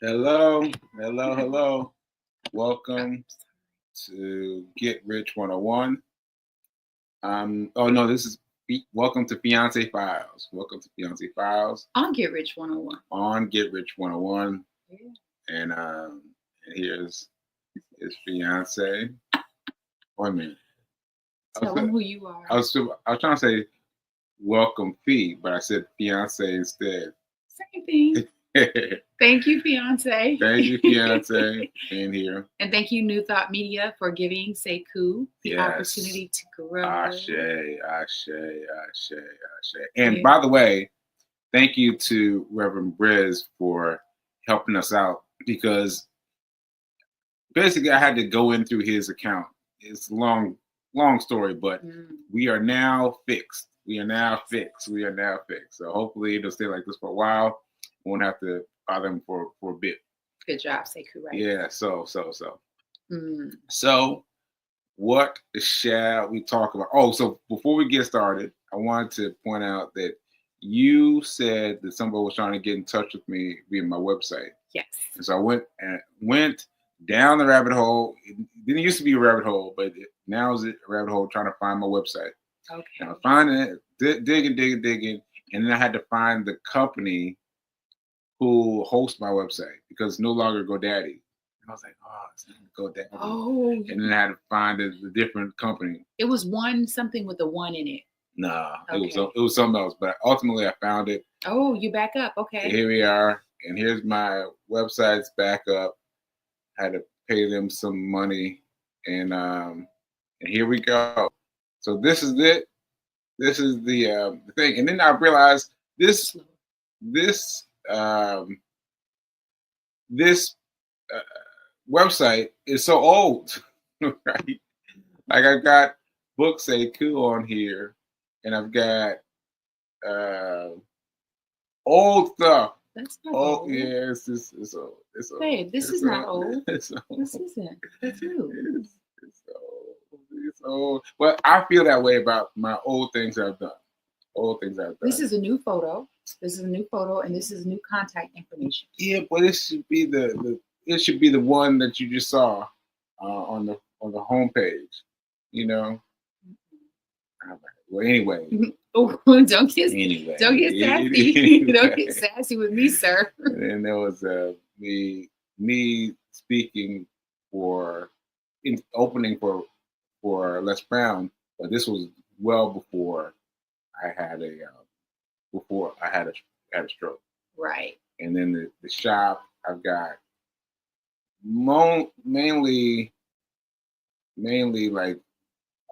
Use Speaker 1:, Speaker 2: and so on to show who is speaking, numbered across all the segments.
Speaker 1: Hello, hello, hello. Welcome to Get Rich 101. Oh no, this is welcome to Fiance Files. Welcome to Fiance Files
Speaker 2: On Get Rich 101.
Speaker 1: on Get Rich 101.
Speaker 2: Yeah.
Speaker 1: And here's his fiance. Wait a minute.
Speaker 2: Tell them who you are.
Speaker 1: I was trying to say welcome fee, but I said fiance instead.
Speaker 2: Same thing. Thank you, fiance.
Speaker 1: Thank you, fiance, being here.
Speaker 2: And thank you, New Thought Media, for giving Sekou the opportunity to grow.
Speaker 1: Ashe. And by the way, thank you to Reverend Briz for helping us out, because basically I had to go in through his account. It's a long story, but we are now fixed. So hopefully it'll stay like this for a while. Won't have to bother him for a bit.
Speaker 2: Good job, Sekou Writes.
Speaker 1: Yeah, so. So what shall we talk about? Oh, so before we get started, I wanted to point out that you said that somebody was trying to get in touch with me via my website.
Speaker 2: Yes.
Speaker 1: And so I went down the rabbit hole. It didn't used to be a rabbit hole, but now is a rabbit hole trying to find my website.
Speaker 2: Okay.
Speaker 1: And I was finding it, digging, and then I had to find the company who hosts my website, because it's no longer GoDaddy. I was like, oh, it's not GoDaddy.
Speaker 2: Oh.
Speaker 1: And then I had to find a different company.
Speaker 2: It was something with a 1 in it.
Speaker 1: Nah,
Speaker 2: okay.
Speaker 1: it was something else. But ultimately, I found it.
Speaker 2: Oh, you back up. Okay.
Speaker 1: Here we are. And here's my website's back up. I had to pay them some money. And here we go. So this is it. This is the thing. And then I realized this website is so old, right? Like I've got Book Sekou on here, and I've got old stuff.
Speaker 2: That's not old.
Speaker 1: Yeah, it's old.
Speaker 2: Babe, this is not old.
Speaker 1: It's old.
Speaker 2: This isn't. That's you.
Speaker 1: It's old. Well, I feel that way about my old things I've done.
Speaker 2: This is a new photo. And this is new contact information.
Speaker 1: Yeah, but it should be the one that you just saw on the homepage. You know. Well, anyway.
Speaker 2: Oh, don't get sassy. Don't get sassy with me, sir.
Speaker 1: And then there was me speaking opening for Les Brown, but this was well before I had a stroke.
Speaker 2: Right.
Speaker 1: And then the shop, I've got mainly like,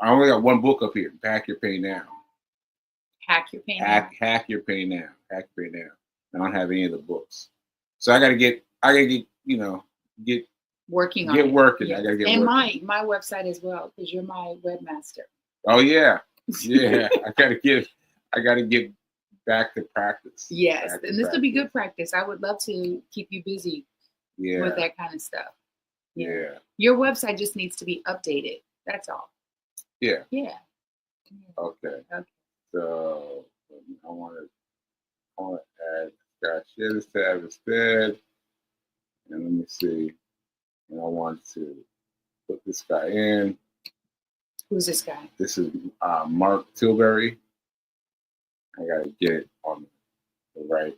Speaker 1: I only got one book up here, Hack Your Pay Now.
Speaker 2: Hack Your Pay Now.
Speaker 1: Hack Your Pay Now. I don't have any of the books. So I gotta get
Speaker 2: working on
Speaker 1: it.
Speaker 2: Yes.
Speaker 1: I gotta get
Speaker 2: and
Speaker 1: working.
Speaker 2: my website as well, because you're my webmaster.
Speaker 1: Oh yeah. I gotta get back to practice.
Speaker 2: Yes, and this will be good practice. I would love to keep you busy with that kind of stuff.
Speaker 1: Yeah.
Speaker 2: Your website just needs to be updated. That's all.
Speaker 1: Yeah.
Speaker 2: Yeah.
Speaker 1: Okay. So I want to add. Gotta share this tab instead. And let me see. And I want to put this guy in.
Speaker 2: Who's this guy?
Speaker 1: This is Mark Tilbury. I gotta get it on the right.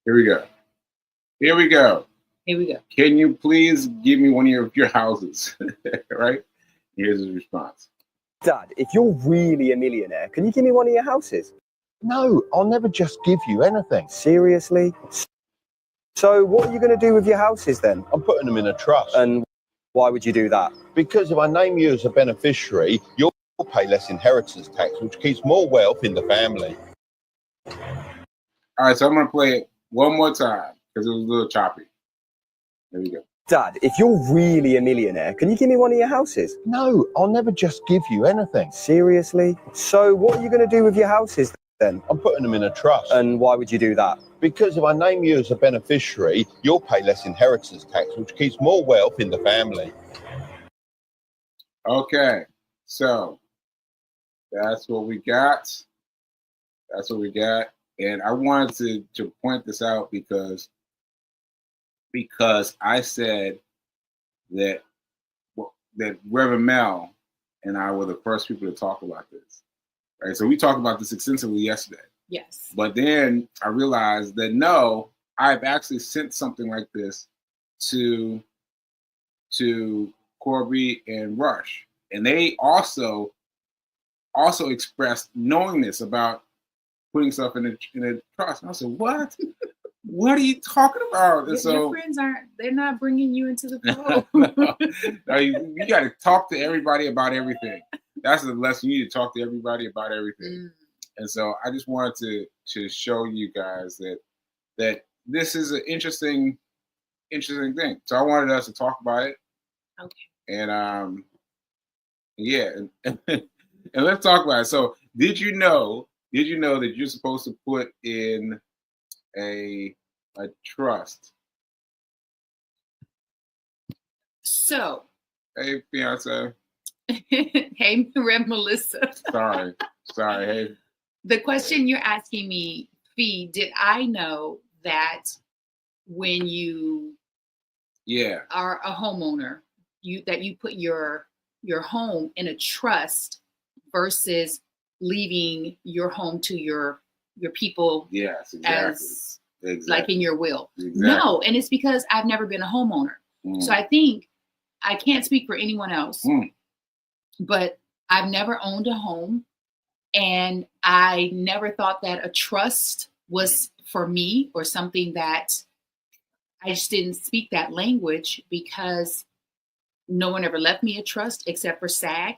Speaker 1: Here we go. Can you please give me one of your houses? Right? Here's his response.
Speaker 3: Dad, if you're really a millionaire, can you give me one of your houses?
Speaker 4: No, I'll never just give you anything.
Speaker 3: Seriously? So what are you going to do with your houses then?
Speaker 4: I'm putting them in a trust.
Speaker 3: And why would you do that?
Speaker 4: Because if I name you as a beneficiary, you'll pay less inheritance tax, which keeps more wealth in the family.
Speaker 1: All right, so I'm going to play it one more time because it was a little choppy. There we go.
Speaker 3: Dad, if you're really a millionaire, can you give me one of your houses?
Speaker 4: No, I'll never just give you anything.
Speaker 3: Seriously? So what are you going to do with your houses then?
Speaker 4: I'm putting them in a trust.
Speaker 3: And why would you do that?
Speaker 4: Because if I name you as a beneficiary, you'll pay less inheritance tax, which keeps more wealth in the family.
Speaker 1: Okay, so that's what we got. And I wanted to point this out because I said that Reverend Mel and I were the first people to talk about this. Right. So we talked about this extensively yesterday.
Speaker 2: Yes.
Speaker 1: But then I realized that no, I've actually sent something like this to Corby and Rush. And they also expressed knowingness about putting stuff in a trust. And I said, what? What are you talking about? And
Speaker 2: your friends they're not bringing you into the flow.
Speaker 1: no, you got to talk to everybody about everything. That's the lesson. You need to talk to everybody about everything. And so I just wanted to show you guys that this is an interesting thing. So I wanted us to talk about it.
Speaker 2: Okay.
Speaker 1: And yeah, and let's talk about it. So did you know that you're supposed to put in a trust?
Speaker 2: So
Speaker 1: hey, fiance.
Speaker 2: Hey, Rev Melissa.
Speaker 1: Sorry. Hey.
Speaker 2: The question you're asking me, Fee, did I know that when you are a homeowner, you put your home in a trust versus leaving your home to your people?
Speaker 1: Yes, exactly.
Speaker 2: Like in your will.
Speaker 1: Exactly.
Speaker 2: No, and it's because I've never been a homeowner. So I think I can't speak for anyone else, but I've never owned a home, and I never thought that a trust was for me or something that I just didn't speak that language because no one ever left me a trust except for SAG.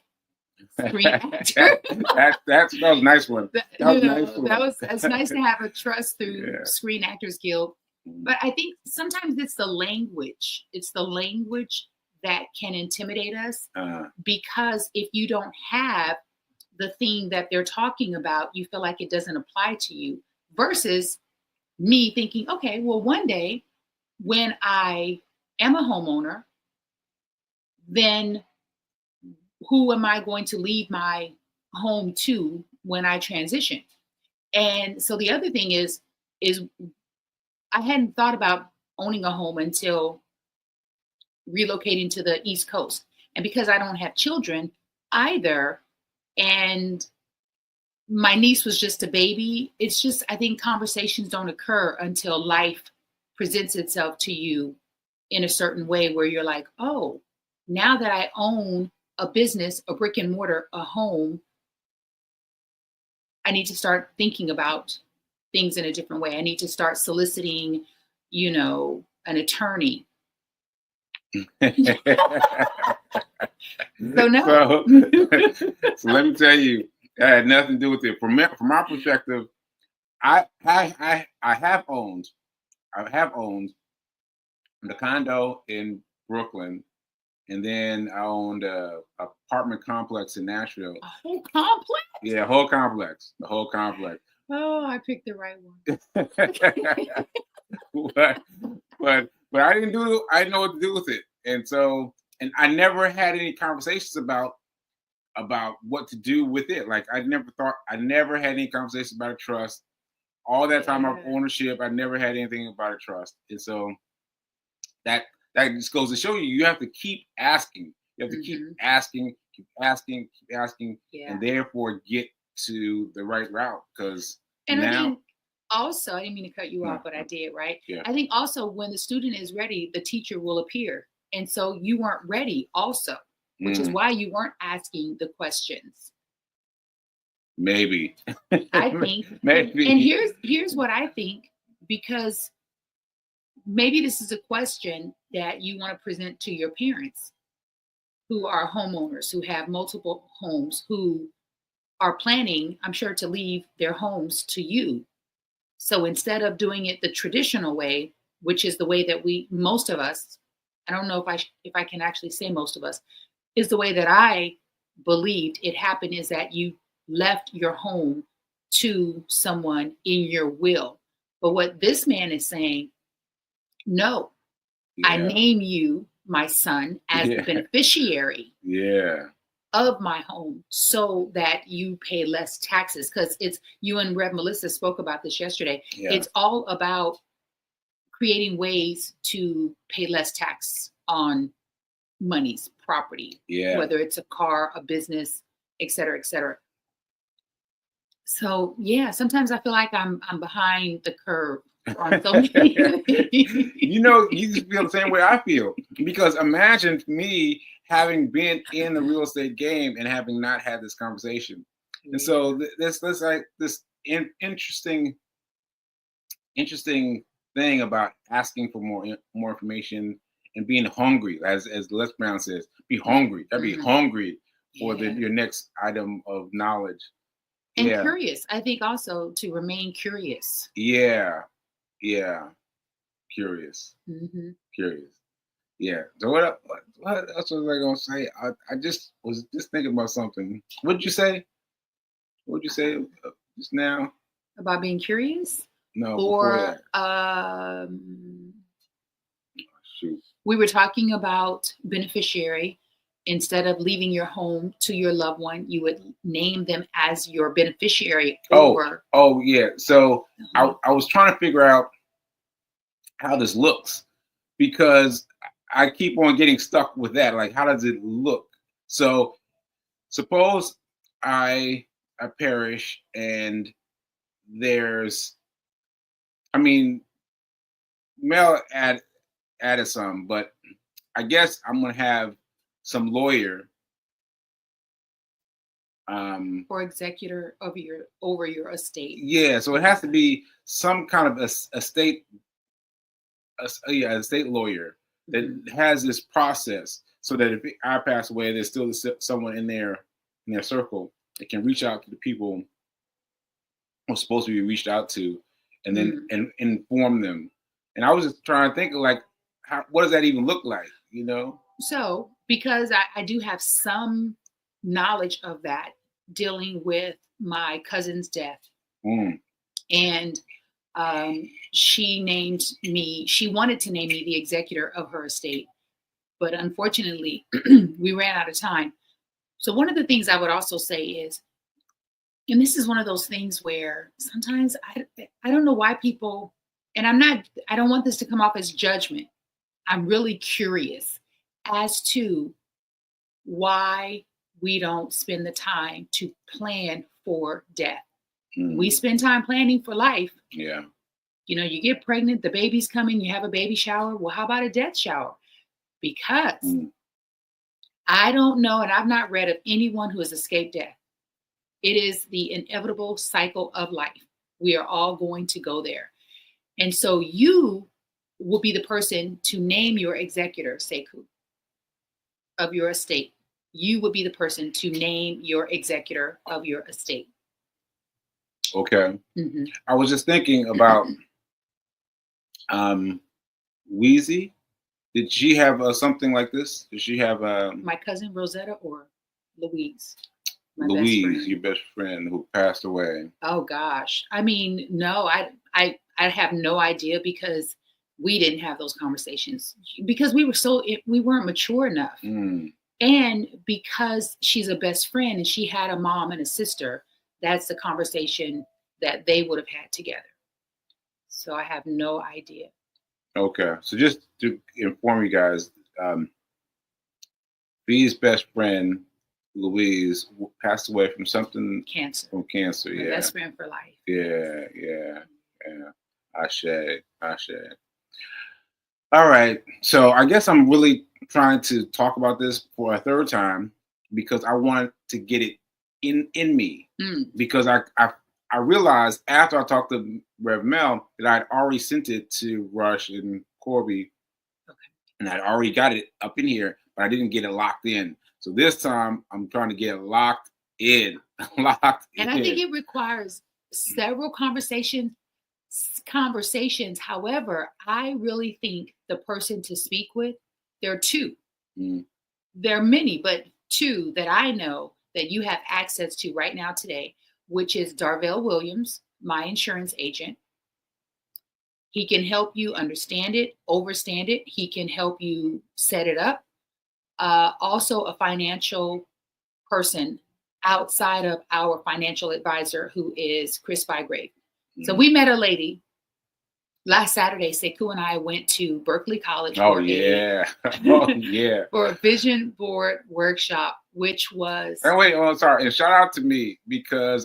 Speaker 2: Screen actor.
Speaker 1: that was a nice one.
Speaker 2: It's nice to have a trust through Screen Actors Guild. But I think sometimes it's the language. It's the language that can intimidate us because if you don't have the thing that they're talking about, you feel like it doesn't apply to you, versus me thinking, okay, well, one day when I am a homeowner, then who am I going to leave my home to when I transition? And so the other thing is I hadn't thought about owning a home until relocating to the East Coast. And because I don't have children either, and my niece was just a baby, it's just, I think conversations don't occur until life presents itself to you in a certain way where you're like, oh, now that I own a business, a brick and mortar, a home, I need to start thinking about things in a different way. I need to start soliciting, an attorney. So no.
Speaker 1: So let me tell you, that had nothing to do with it. From my perspective, I have owned the condo in Brooklyn, and then I owned a apartment complex in Nashville.
Speaker 2: A whole complex?
Speaker 1: Yeah, the whole complex.
Speaker 2: Oh, I picked the right one.
Speaker 1: but I didn't know what to do with it, and I never had any conversations about what to do with it. Like I never had any conversations about a trust. All that time of ownership, I never had anything about a trust, and so that just goes to show you have to keep asking. You have to keep asking, and therefore get to the right route. I
Speaker 2: think also, I didn't mean to cut you off, but I did, right?
Speaker 1: Yeah.
Speaker 2: I think also when the student is ready, the teacher will appear. And so you weren't ready also, which is why you weren't asking the questions.
Speaker 1: Maybe.
Speaker 2: I think.
Speaker 1: Maybe.
Speaker 2: And here's what I think, because maybe this is a question that you want to present to your parents who are homeowners, who have multiple homes, who are planning, I'm sure, to leave their homes to you. So instead of doing it the traditional way, which is the way that most of us, I don't know if I can actually say most of us, is the way that I believed it happened, is that you left your home to someone in your will. But what this man is saying, no, I name you, my son, as the beneficiary of my home so that you pay less taxes. Because it's, you and Rev Melissa spoke about this yesterday.
Speaker 1: Yeah.
Speaker 2: It's all about creating ways to pay less tax on monies, property,
Speaker 1: Yeah.
Speaker 2: whether it's a car, a business, et cetera, et cetera. So yeah, sometimes I feel like I'm behind the curve on so many things.
Speaker 1: You know, you just feel the same way I feel, because imagine me having been in the real estate game and having not had this conversation. And so this like this interesting thing about asking for more information and being hungry, as Les Brown says, be hungry. Gotta be hungry for your next item of knowledge.
Speaker 2: And curious. I think also to remain curious.
Speaker 1: Yeah. Curious. Curious. Yeah. So what else was I gonna say? I just was thinking about something. What'd you say? What'd you say just now?
Speaker 2: About being curious?
Speaker 1: No.
Speaker 2: Or
Speaker 1: shoot.
Speaker 2: We were talking about beneficiary. Instead of leaving your home to your loved one, you would name them as your beneficiary.
Speaker 1: Oh yeah. So I was trying to figure out how this looks, because I keep on getting stuck with that. Like, how does it look? So suppose I perish and there's, I mean, Mel added some, but I guess I'm gonna have some lawyer
Speaker 2: or executor of over your estate.
Speaker 1: Yeah, so it has to be some kind of estate lawyer that has this process, so that if I pass away, there's still someone in their circle that can reach out to the people who's supposed to be reached out to, and then and inform them. And I was just trying to think of, like, what does that even look like, you know?
Speaker 2: So because I do have some knowledge of that, dealing with my cousin's death. And she wanted to name me the executor of her estate, but unfortunately we ran out of time. So one of the things I would also say is, and this is one of those things where sometimes I don't know why people, and I don't want this to come off as judgment. I'm really curious as to why we don't spend the time to plan for death. We spend time planning for life.
Speaker 1: Yeah.
Speaker 2: You know, you get pregnant, the baby's coming, you have a baby shower. Well, how about a death shower? Because I don't know, and I've not read of anyone who has escaped death. It is the inevitable cycle of life. We are all going to go there. And so you will be the person to name your executor, Sekou, of your estate. You would be the person to name your executor of your estate.
Speaker 1: Okay. I was just thinking about Weezy. Did she have something like this? Did she have
Speaker 2: my cousin Rosetta or Louise?
Speaker 1: Louise, your best friend who passed away.
Speaker 2: Oh gosh. I mean, no, I have no idea, because we didn't have those conversations, because we weren't mature enough. And because she's a best friend and she had a mom and a sister, that's the conversation that they would have had together. So I have no idea. Okay.
Speaker 1: So just to inform you guys, B's best friend, Louise, passed away from something.
Speaker 2: Cancer.
Speaker 1: From cancer,
Speaker 2: My best friend for life.
Speaker 1: Yeah. Ashe. All right. So I guess I'm really trying to talk about this for a third time, because I want to get it in me. Because I realized after I talked to Rev Mel that I'd already sent it to Rush and Corby.
Speaker 2: Okay.
Speaker 1: And I'd already got it up in here, but I didn't get it locked in. So this time I'm trying to get it locked in.
Speaker 2: And I think it requires several conversations. However, I really think the person to speak with, there are two. There are many, but two that I know that you have access to right now today, which is Darvell Williams, my insurance agent. He can help you understand it, overstand it. He can help you set it up. Also a financial person outside of our financial advisor, who is Chris Bygrave. So we met a lady last Saturday. Sekou and I went to Berkeley College
Speaker 1: Oh
Speaker 2: for
Speaker 1: yeah.
Speaker 2: for a vision board workshop, which was.
Speaker 1: And wait, oh, sorry. And shout out to me because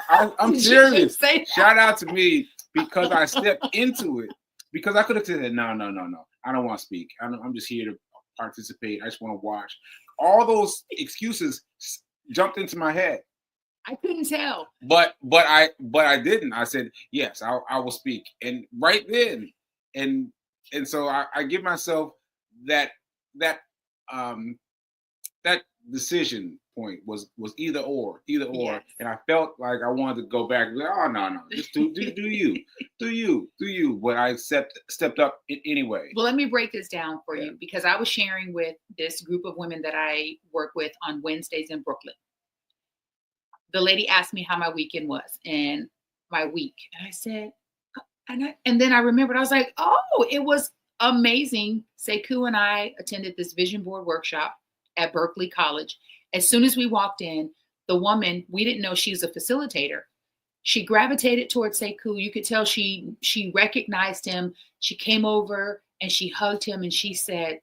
Speaker 1: I'm serious. Shout out to me because I stepped into it, because I could have said, no. I don't want to speak. I'm just here to participate. I just want to watch. All those excuses jumped into my head.
Speaker 2: I couldn't tell.
Speaker 1: But I didn't. I said, yes, I will speak. And right then, and so I give myself that decision point was either or. Yes. And I felt like I wanted to go back. Like, oh no, just do you. But I stepped up anyway.
Speaker 2: Well, let me break this down for you, because I was sharing with this group of women that I work with on Wednesdays in Brooklyn. The lady asked me how my weekend was and my week, and I said, and then I remembered. I was like, oh, it was amazing. Sekou and I attended this vision board workshop at Berkeley College. As soon as we walked in, the woman, we didn't know she was a facilitator. She gravitated towards Sekou. You could tell she recognized him. She came over and she hugged him and she said,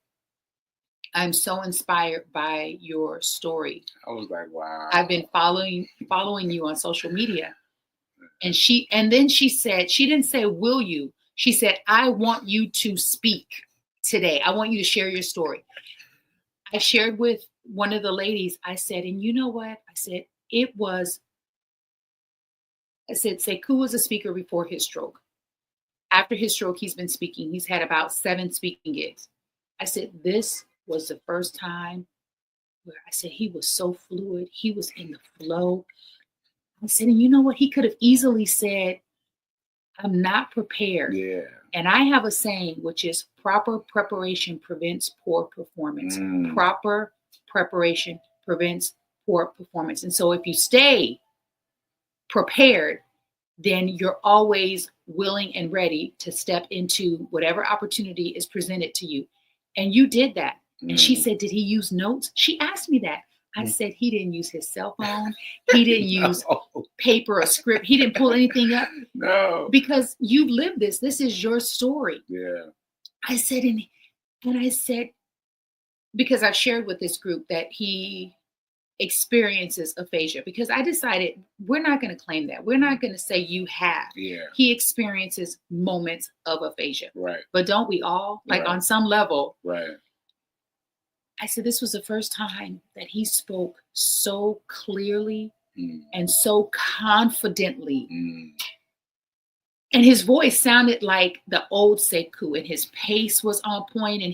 Speaker 2: I'm so inspired by your story.
Speaker 1: I was like, wow.
Speaker 2: I've been following you on social media. And then she said, she didn't say, will you? She said, I want you to speak today. I want you to share your story. I shared with one of the ladies, I said, and you know what? I said, Sekou was a speaker before his stroke. After his stroke, he's been speaking. He's had about 7 speaking gigs. I said, this was the first time where I said he was so fluid. He was in the flow. I said, and you know what? He could have easily said, I'm not prepared.
Speaker 1: Yeah.
Speaker 2: And I have a saying, which is proper preparation prevents poor performance. Proper preparation prevents poor performance. And so if you stay prepared, then you're always willing and ready to step into whatever opportunity is presented to you. And you did that. And she said, did he use notes? She asked me that. I said, he didn't use his cell phone. He didn't use paper or script. He didn't pull anything up.
Speaker 1: No.
Speaker 2: Because you lived this. This is your story.
Speaker 1: Yeah.
Speaker 2: I said, and I said, because I shared with this group that he experiences aphasia, because I decided we're not going to claim that. We're not going to say you have.
Speaker 1: Yeah.
Speaker 2: He experiences moments of aphasia.
Speaker 1: Right.
Speaker 2: But don't we all? Like on some level.
Speaker 1: Right.
Speaker 2: I said, this was the first time that he spoke so clearly and so confidently. And his voice sounded like the old Sekou, and his pace was on point. And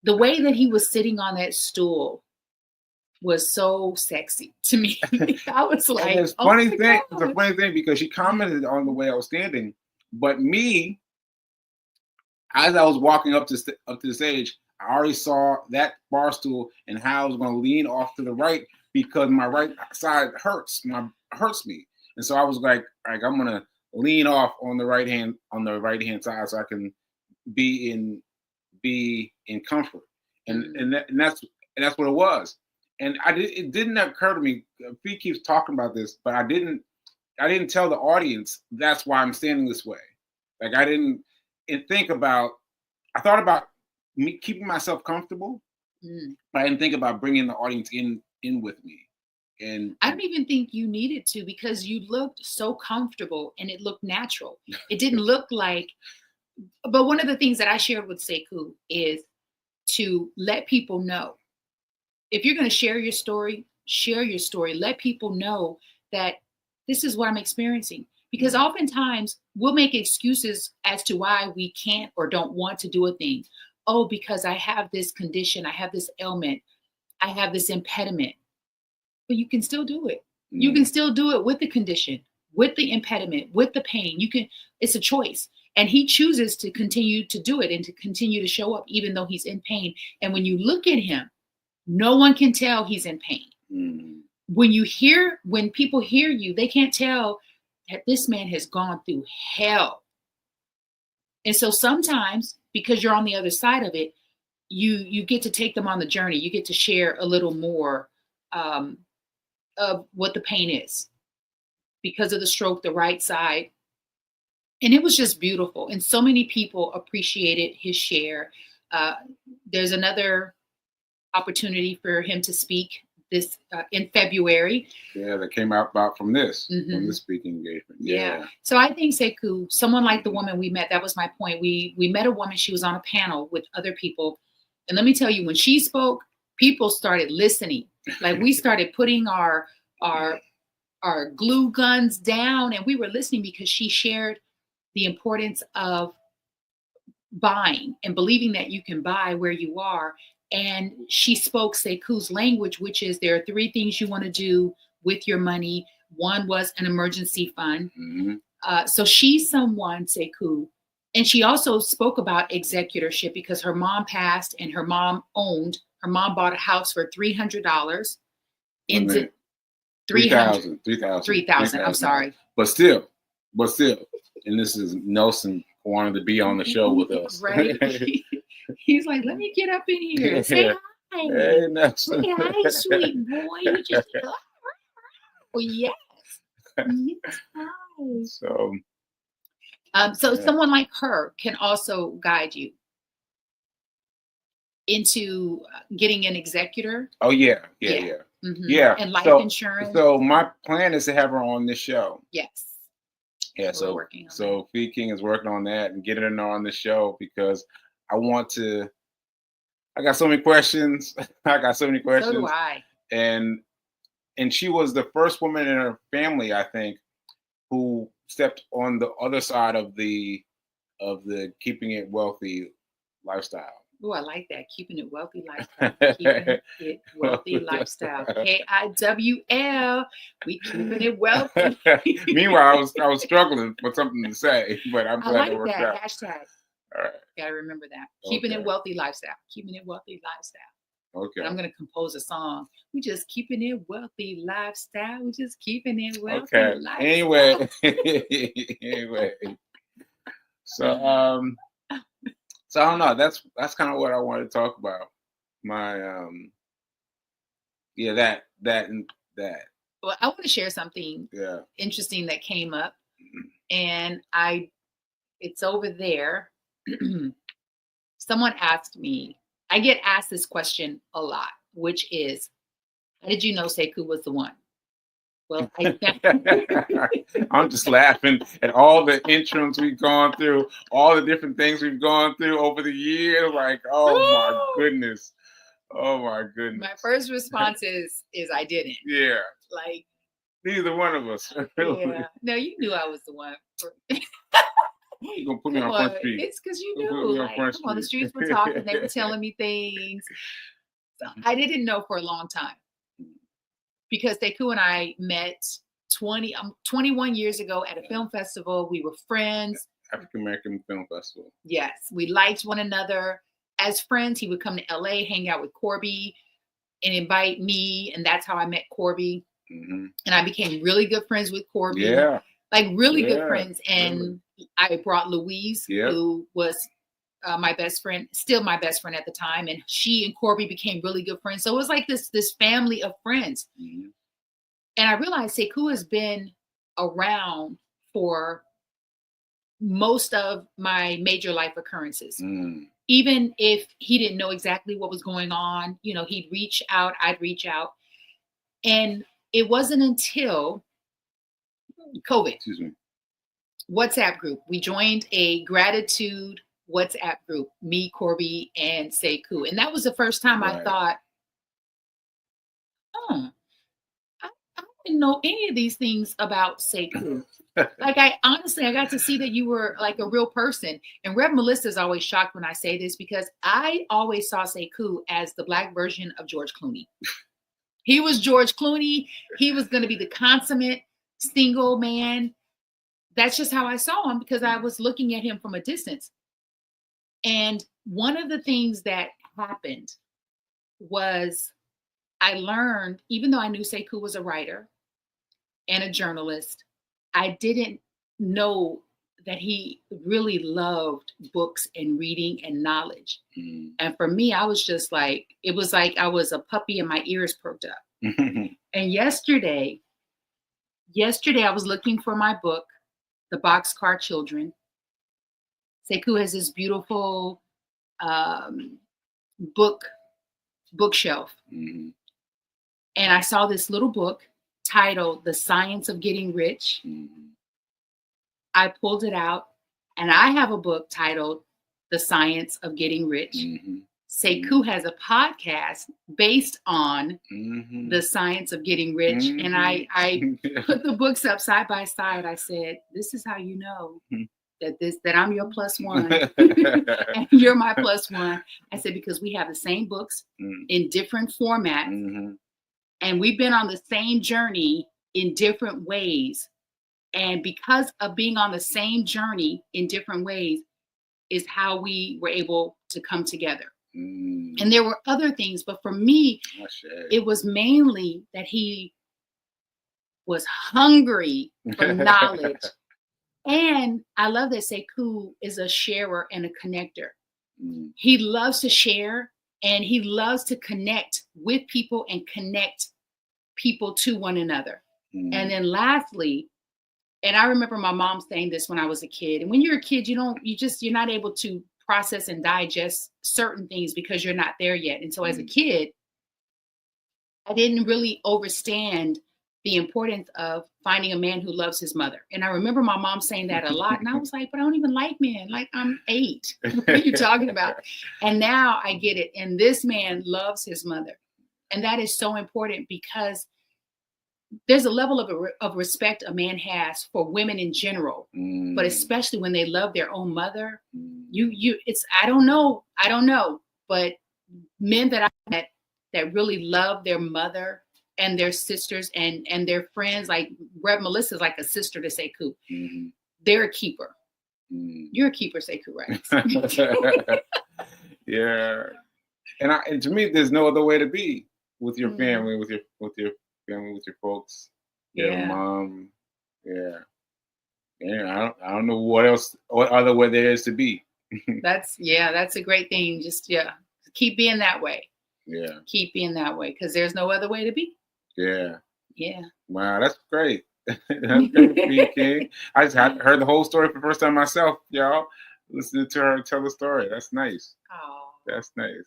Speaker 2: the way that he was sitting on that stool was so sexy to me. I was like,
Speaker 1: it's a funny thing because she commented on the way I was standing, but me, as I was walking up to the stage, I already saw that bar stool and how I was going to lean off to the right because my right side hurts me, and so I was like I'm going to lean off on the right hand side so I can be in comfort, and that's what it was. And it didn't occur to me. Fee keeps talking about this, but I didn't tell the audience that's why I'm standing this way. Like I didn't think about. I thought about me keeping myself comfortable, but I didn't think about bringing the audience in with me. And
Speaker 2: I don't even think you needed to, because you looked so comfortable and it looked natural. It didn't look like. But one of the things that I shared with Sekou is to let people know. If you're going to share your story, let people know that this is what I'm experiencing. Because oftentimes we'll make excuses as to why we can't or don't want to do a thing. Oh, because I have this condition, I have this ailment, I have this impediment. But you can still do it. You can still do it with the condition, with the impediment, with the pain. It's a choice. And he chooses to continue to do it and to continue to show up even though he's in pain. And when you look at him, no one can tell he's in pain. When people hear you, they can't tell that this man has gone through hell. And so sometimes, because you're on the other side of it, you get to take them on the journey. You get to share a little more of what the pain is because of the stroke, the right side. And it was just beautiful. And so many people appreciated his share. There's another opportunity for him to speak this in February.
Speaker 1: Yeah, that came out about from this speaking engagement.
Speaker 2: Yeah. So I think Sekou, someone like the woman we met, that was my point. We met a woman, she was on a panel with other people. And let me tell you, when she spoke, people started listening. Like we started putting our glue guns down and we were listening because she shared the importance of buying and believing that you can buy where you are. And she spoke Sekou's language, which is there are 3 things you want to do with your money. One was an emergency fund. So she's someone, Sekou, and she also spoke about executorship because her mom passed and her mom bought a house for $300. Into $3,000. I'm sorry.
Speaker 1: But still, and this is Nelson wanted to be on the show with us.
Speaker 2: Right. He's like, let me get up in here. Say hi.
Speaker 1: Hey, Nelson.
Speaker 2: Say hi, sweet boy. You just yes. Yes. So someone like her can also guide you into getting an executor.
Speaker 1: Oh yeah. Yeah.
Speaker 2: And life insurance.
Speaker 1: So my plan is to have her on this show.
Speaker 2: Yes.
Speaker 1: Yeah. So Fee King is working on that and getting her on the show because I got so many questions. So do
Speaker 2: I.
Speaker 1: And she was the first woman in her family, I think, who stepped on the other side of the keeping it wealthy lifestyle.
Speaker 2: Oh, I like that. Keeping it wealthy lifestyle. Keeping it wealthy lifestyle. KIWL. We keeping it wealthy.
Speaker 1: Meanwhile, I was struggling for something to say, but I'm glad it worked out.
Speaker 2: I like that hashtag.
Speaker 1: All right.
Speaker 2: Gotta remember that. Keeping it wealthy lifestyle. Keeping it wealthy lifestyle.
Speaker 1: Okay.
Speaker 2: And I'm gonna compose a song. We just keeping it wealthy lifestyle. We just keeping it wealthy lifestyle.
Speaker 1: Anyway. So I don't know. That's kind of what I wanted to talk about. My that.
Speaker 2: Well, I want to share something interesting that came up, and it's over there. Someone asked me. I get asked this question a lot, which is, how did you know Sekou was the one? Well,
Speaker 1: I'm just laughing at all the interims we've gone through, all the different things we've gone through over the years. Like, my goodness.
Speaker 2: My first response is I didn't.
Speaker 1: Yeah.
Speaker 2: Like,
Speaker 1: neither one of us.
Speaker 2: Yeah. No, you knew I was the one.
Speaker 1: You're gonna put me on Front Street.
Speaker 2: It's because you knew. The streets were talking. They were telling me things. So I didn't know for a long time. Because Sekou and I met 21 years ago at a film festival. We were friends.
Speaker 1: African American Film Festival.
Speaker 2: Yes, we liked one another. As friends, he would come to LA, hang out with Corby, and invite me. And that's how I met Corby. And I became really good friends with Corby.
Speaker 1: Yeah.
Speaker 2: Like really good friends. And I brought Louise, who was my best friend, still my best friend at the time, and she and Corby became really good friends. So it was like this family of friends. And I realized Sekou has been around for most of my major life occurrences. Even if he didn't know exactly what was going on, he'd reach out, I'd reach out. And it wasn't until COVID, WhatsApp group, we joined a gratitude WhatsApp group, me, Corby, and Sekou. And that was the first time I thought, I didn't know any of these things about Sekou. Like I got to see that you were like a real person. And Rev Melissa's always shocked when I say this because I always saw Sekou as the Black version of George Clooney. He was George Clooney. He was going to be the consummate single man. That's just how I saw him because I was looking at him from a distance. And one of the things that happened was I learned, even though I knew Sekou was a writer and a journalist, I didn't know that he really loved books and reading and knowledge. And for me, I was just like, it was like I was a puppy and my ears perked up. And yesterday I was looking for my book, The Boxcar Children. Sekou has this beautiful bookshelf.
Speaker 1: Mm-hmm.
Speaker 2: And I saw this little book titled The Science of Getting Rich.
Speaker 1: Mm-hmm.
Speaker 2: I pulled it out, and I have a book titled The Science of Getting Rich.
Speaker 1: Mm-hmm.
Speaker 2: Sekou has a podcast based on
Speaker 1: mm-hmm.
Speaker 2: The Science of Getting Rich.
Speaker 1: Mm-hmm.
Speaker 2: And I put the books up side by side. I said, this is how you know that I'm your plus one and you're my plus one. I said, because we have the same books in different formats.
Speaker 1: Mm-hmm.
Speaker 2: And we've been on the same journey in different ways. And because of being on the same journey in different ways is how we were able to come together.
Speaker 1: Mm.
Speaker 2: And there were other things, but for me, it was mainly that he was hungry for knowledge. And I love that Sekou is a sharer and a connector.
Speaker 1: Mm.
Speaker 2: He loves to share, and he loves to connect with people and connect people to one another.
Speaker 1: Mm.
Speaker 2: And then lastly, and I remember my mom saying this when I was a kid, and when you're a kid, you're not able to process and digest certain things because you're not there yet. And so as a kid, I didn't really understand the importance of finding a man who loves his mother. And I remember my mom saying that a lot. And I was like, but I don't even like men. Like, I'm 8. What are you talking about? And now I get it. And this man loves his mother. And that is so important because there's a level of respect a man has for women in general, but especially when they love their own mother. I don't know, but men that I met that really love their mother and their sisters and their friends, like Rev Melissa's like a sister to Sekou.
Speaker 1: Mm-hmm.
Speaker 2: They're a keeper. You're a keeper, Sekou Writes.
Speaker 1: Yeah, and to me, there's no other way to be with your family, with your family, with your folks, your mom. Yeah. I don't know what other way there is to be.
Speaker 2: That's a great thing. Just keep being that way.
Speaker 1: Yeah.
Speaker 2: Keep being that way because there's no other way to be.
Speaker 1: Yeah.
Speaker 2: Yeah.
Speaker 1: Wow, that's great. That's great, PK. I just heard the whole story for the first time myself, y'all. Listening to her tell the story. That's nice.
Speaker 2: Oh.
Speaker 1: That's nice.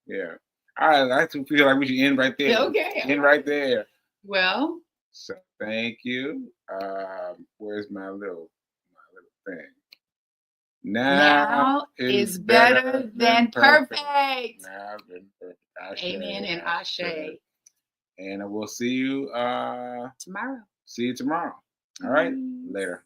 Speaker 1: Yeah. I feel like we should end right there.
Speaker 2: Okay.
Speaker 1: End right there.
Speaker 2: Well.
Speaker 1: So thank you. Where's my little thing? Now is better than perfect. Now than perfect. Ashe,
Speaker 2: amen and ashe.
Speaker 1: And we'll see you
Speaker 2: tomorrow.
Speaker 1: See you tomorrow. All right. Later.